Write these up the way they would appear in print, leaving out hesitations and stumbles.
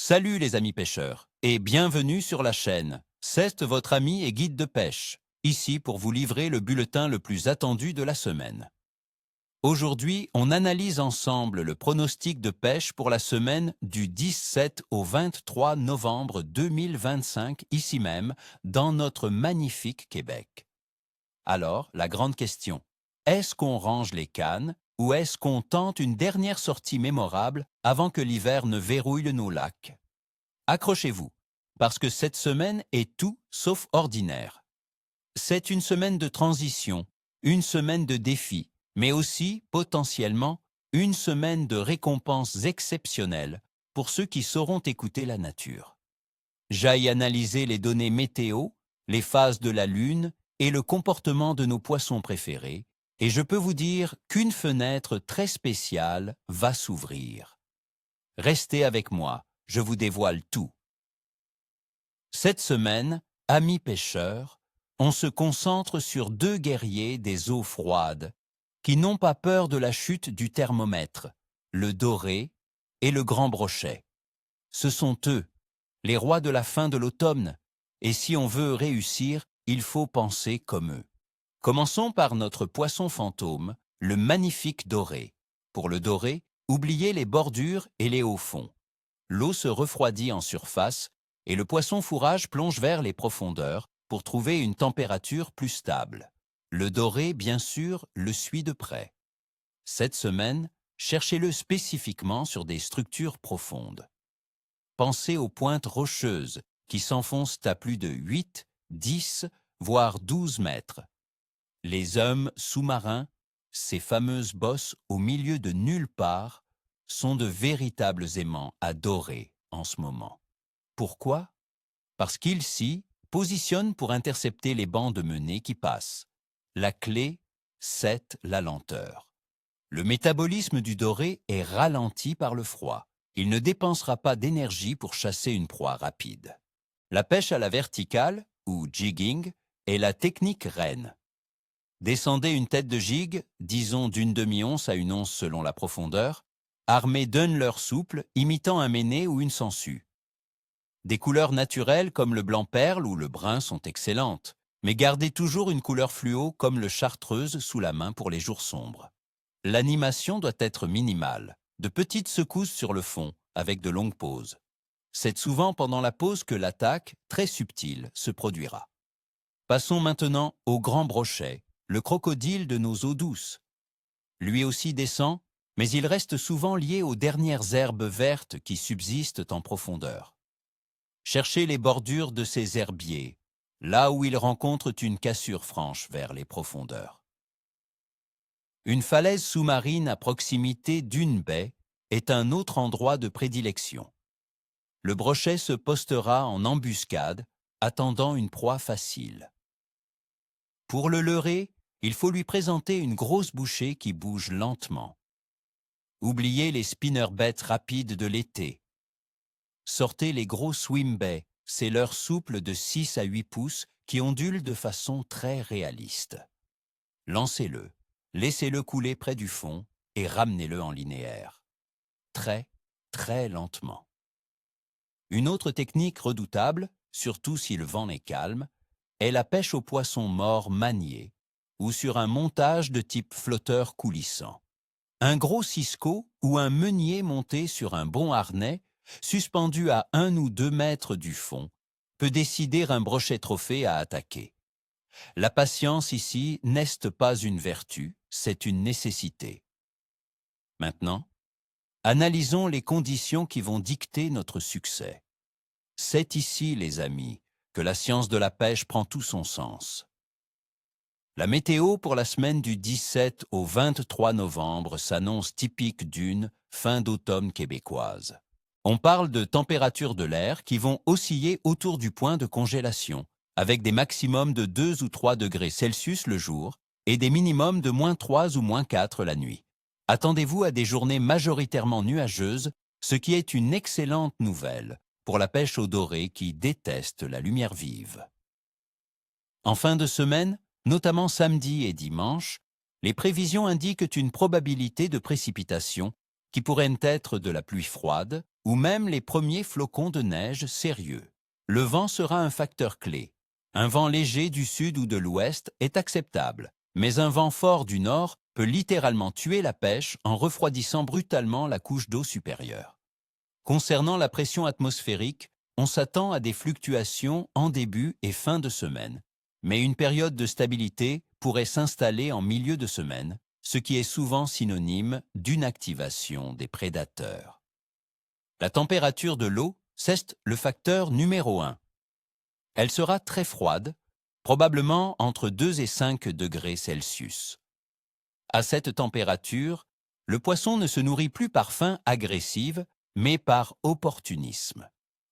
Salut les amis pêcheurs et bienvenue sur la chaîne. C'est votre ami et guide de pêche, ici pour vous livrer le bulletin le plus attendu de la semaine. Aujourd'hui, on analyse ensemble le pronostic de pêche pour la semaine du 17 au 23 novembre 2025, ici même, dans notre magnifique Québec. Alors, la grande question, est-ce qu'on range les cannes ou est-ce qu'on tente une dernière sortie mémorable avant que l'hiver ne verrouille nos lacs? Accrochez-vous, parce que cette semaine est tout sauf ordinaire. C'est une semaine de transition, une semaine de défis, mais aussi, potentiellement, une semaine de récompenses exceptionnelles pour ceux qui sauront écouter la nature. J'aille analyser les données météo, les phases de la Lune et le comportement de nos poissons préférés, et je peux vous dire qu'une fenêtre très spéciale va s'ouvrir. Restez avec moi, je vous dévoile tout. Cette semaine, amis pêcheurs, on se concentre sur deux guerriers des eaux froides qui n'ont pas peur de la chute du thermomètre, le doré et le grand brochet. Ce sont eux, les rois de la fin de l'automne, et si on veut réussir, il faut penser comme eux. Commençons par notre poisson fantôme, le magnifique doré. Pour le doré, oubliez les bordures et les hauts fonds. L'eau se refroidit en surface et le poisson fourrage plonge vers les profondeurs pour trouver une température plus stable. Le doré, bien sûr, le suit de près. Cette semaine, cherchez-le spécifiquement sur des structures profondes. Pensez aux pointes rocheuses qui s'enfoncent à plus de 8, 10, voire 12 mètres. Les hommes sous-marins, ces fameuses bosses au milieu de nulle part, sont de véritables aimants à dorer en ce moment. Pourquoi? Parce qu'ils s'y positionnent pour intercepter les bancs de menées qui passent. La clé, c'est la lenteur. Le métabolisme du doré est ralenti par le froid. Il ne dépensera pas d'énergie pour chasser une proie rapide. La pêche à la verticale, ou jigging, est la technique reine. Descendez une tête de gigue, disons d'une demi-once à une once selon la profondeur, armée d'un leurre souple imitant un méné ou une sangsue. Des couleurs naturelles comme le blanc perle ou le brun sont excellentes, mais gardez toujours une couleur fluo comme le chartreuse sous la main pour les jours sombres. L'animation doit être minimale, de petites secousses sur le fond, avec de longues pauses. C'est souvent pendant la pause que l'attaque, très subtile, se produira. Passons maintenant au grand brochet, le crocodile de nos eaux douces. Lui aussi descend, mais il reste souvent lié aux dernières herbes vertes qui subsistent en profondeur. Cherchez les bordures de ces herbiers, là où ils rencontrent une cassure franche vers les profondeurs. Une falaise sous-marine à proximité d'une baie est un autre endroit de prédilection. Le brochet se postera en embuscade, attendant une proie facile. Pour le leurrer, il faut lui présenter une grosse bouchée qui bouge lentement. Oubliez les spinnerbaits rapides de l'été. Sortez les gros swimbaits, ces leurres souples de 6 à 8 pouces qui ondulent de façon très réaliste. Lancez-le, laissez-le couler près du fond et ramenez-le en linéaire. Très, très lentement. Une autre technique redoutable, surtout si le vent est calme, est la pêche au poisson mort manié ou sur un montage de type flotteur coulissant. Un gros cisco ou un meunier monté sur un bon harnais, suspendu à 1 ou 2 mètres du fond, peut décider un brochet trophée à attaquer. La patience ici n'est pas une vertu, c'est une nécessité. Maintenant, analysons les conditions qui vont dicter notre succès. C'est ici, les amis, que la science de la pêche prend tout son sens. La météo pour la semaine du 17 au 23 novembre s'annonce typique d'une fin d'automne québécoise. On parle de températures de l'air qui vont osciller autour du point de congélation, avec des maximums de 2 ou 3 degrés Celsius le jour et des minimums de -3 ou -4 la nuit. Attendez-vous à des journées majoritairement nuageuses, ce qui est une excellente nouvelle pour la pêche au doré qui déteste la lumière vive. En fin de semaine, notamment samedi et dimanche, les prévisions indiquent une probabilité de précipitation qui pourrait être de la pluie froide, ou même les premiers flocons de neige sérieux. Le vent sera un facteur clé. Un vent léger du sud ou de l'ouest est acceptable, mais un vent fort du nord peut littéralement tuer la pêche en refroidissant brutalement la couche d'eau supérieure. Concernant la pression atmosphérique, on s'attend à des fluctuations en début et fin de semaine, mais une période de stabilité pourrait s'installer en milieu de semaine, ce qui est souvent synonyme d'une activation des prédateurs. La température de l'eau, c'est le facteur numéro 1. Elle sera très froide, probablement entre 2 et 5 degrés Celsius. À cette température, le poisson ne se nourrit plus par faim agressive, mais par opportunisme.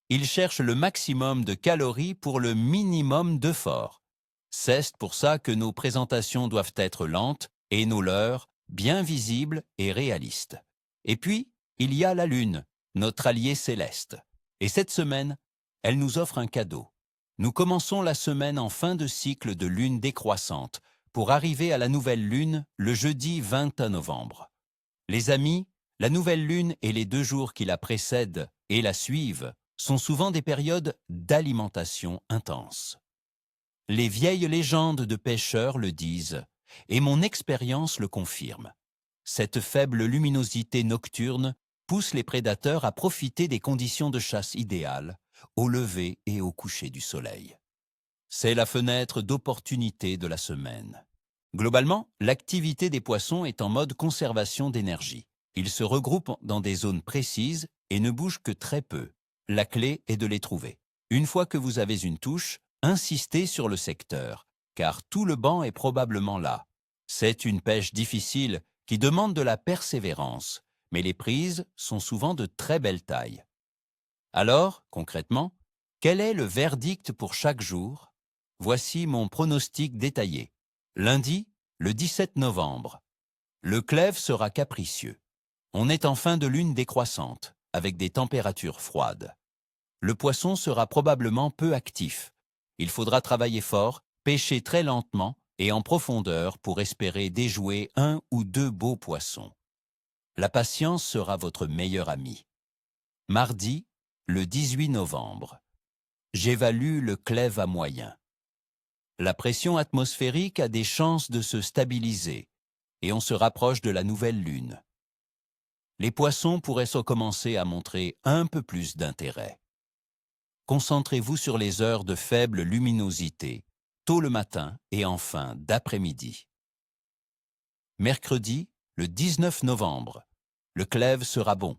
Il cherche le maximum de calories pour le minimum d'efforts. C'est pour ça que nos présentations doivent être lentes et nos leurres bien visibles et réalistes. Et puis, il y a la Lune, notre allié céleste. Et cette semaine, elle nous offre un cadeau. Nous commençons la semaine en fin de cycle de lune décroissante pour arriver à la nouvelle lune le jeudi 21 novembre. Les amis, la nouvelle lune et les 2 jours qui la précèdent et la suivent sont souvent des périodes d'alimentation intense. Les vieilles légendes de pêcheurs le disent, et mon expérience le confirme. Cette faible luminosité nocturne pousse les prédateurs à profiter des conditions de chasse idéales, au lever et au coucher du soleil. C'est la fenêtre d'opportunité de la semaine. Globalement, l'activité des poissons est en mode conservation d'énergie. Ils se regroupent dans des zones précises et ne bougent que très peu. La clé est de les trouver. Une fois que vous avez une touche, insistez sur le secteur, car tout le banc est probablement là. C'est une pêche difficile qui demande de la persévérance, mais les prises sont souvent de très belle taille. Alors, concrètement, quel est le verdict pour chaque jour? Voici mon pronostic détaillé. Lundi, le 17 novembre. Le clève sera capricieux. On est en fin de lune décroissante, avec des températures froides. Le poisson sera probablement peu actif. Il faudra travailler fort, pêcher très lentement et en profondeur pour espérer déjouer 1 ou 2 beaux poissons. La patience sera votre meilleur ami. Mardi, le 18 novembre. J'évalue le clève à moyen. La pression atmosphérique a des chances de se stabiliser et on se rapproche de la nouvelle lune. Les poissons pourraient commencer à montrer un peu plus d'intérêt. Concentrez-vous sur les heures de faible luminosité, tôt le matin et en fin d'après-midi. Mercredi, le 19 novembre. Le clève sera bon.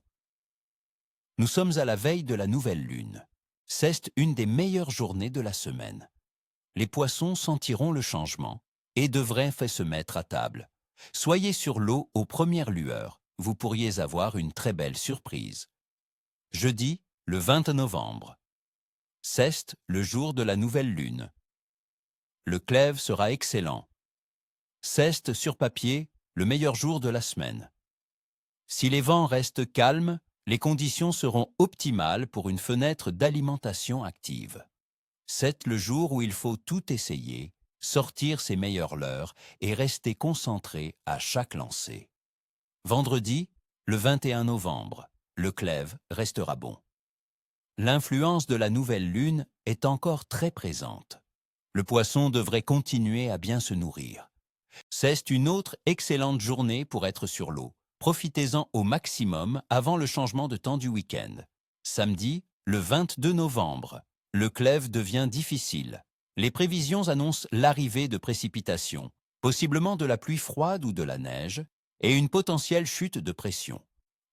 Nous sommes à la veille de la nouvelle lune. C'est une des meilleures journées de la semaine. Les poissons sentiront le changement et devraient se mettre à table. Soyez sur l'eau aux premières lueurs. Vous pourriez avoir une très belle surprise. Jeudi, le 20 novembre. C'est le jour de la nouvelle lune. Le clève sera excellent. C'est sur papier le meilleur jour de la semaine. Si les vents restent calmes, les conditions seront optimales pour une fenêtre d'alimentation active. C'est le jour où il faut tout essayer, sortir ses meilleures leurres et rester concentré à chaque lancer. Vendredi, le 21 novembre, le clève restera bon. L'influence de la nouvelle lune est encore très présente. Le poisson devrait continuer à bien se nourrir. C'est une autre excellente journée pour être sur l'eau. Profitez-en au maximum avant le changement de temps du week-end. Samedi, le 22 novembre, le clève devient difficile. Les prévisions annoncent l'arrivée de précipitations, possiblement de la pluie froide ou de la neige, et une potentielle chute de pression.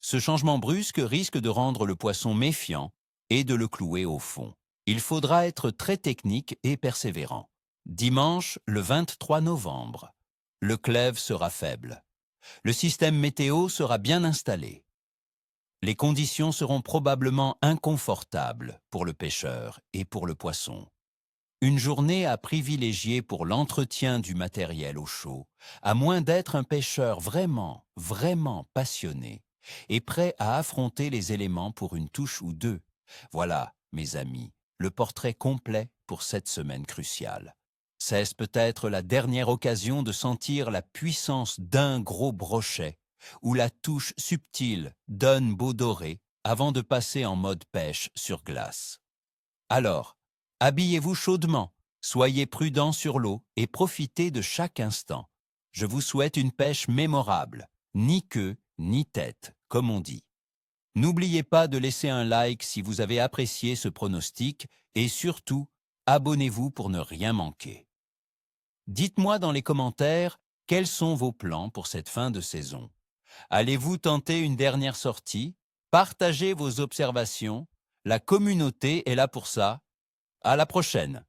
Ce changement brusque risque de rendre le poisson méfiant et de le clouer au fond. Il faudra être très technique et persévérant. Dimanche, le 23 novembre, le clève sera faible. Le système météo sera bien installé. Les conditions seront probablement inconfortables pour le pêcheur et pour le poisson. Une journée à privilégier pour l'entretien du matériel au chaud, à moins d'être un pêcheur vraiment, vraiment passionné et prêt à affronter les éléments pour une touche ou deux. Voilà, mes amis, le portrait complet pour cette semaine cruciale. C'est peut-être la dernière occasion de sentir la puissance d'un gros brochet ou la touche subtile d'un beau doré avant de passer en mode pêche sur glace. Alors, habillez-vous chaudement, soyez prudents sur l'eau et profitez de chaque instant. Je vous souhaite une pêche mémorable, ni queue, ni tête, comme on dit. N'oubliez pas de laisser un like si vous avez apprécié ce pronostic et surtout, abonnez-vous pour ne rien manquer. Dites-moi dans les commentaires quels sont vos plans pour cette fin de saison. Allez-vous tenter une dernière sortie? Partagez vos observations. La communauté est là pour ça. À la prochaine!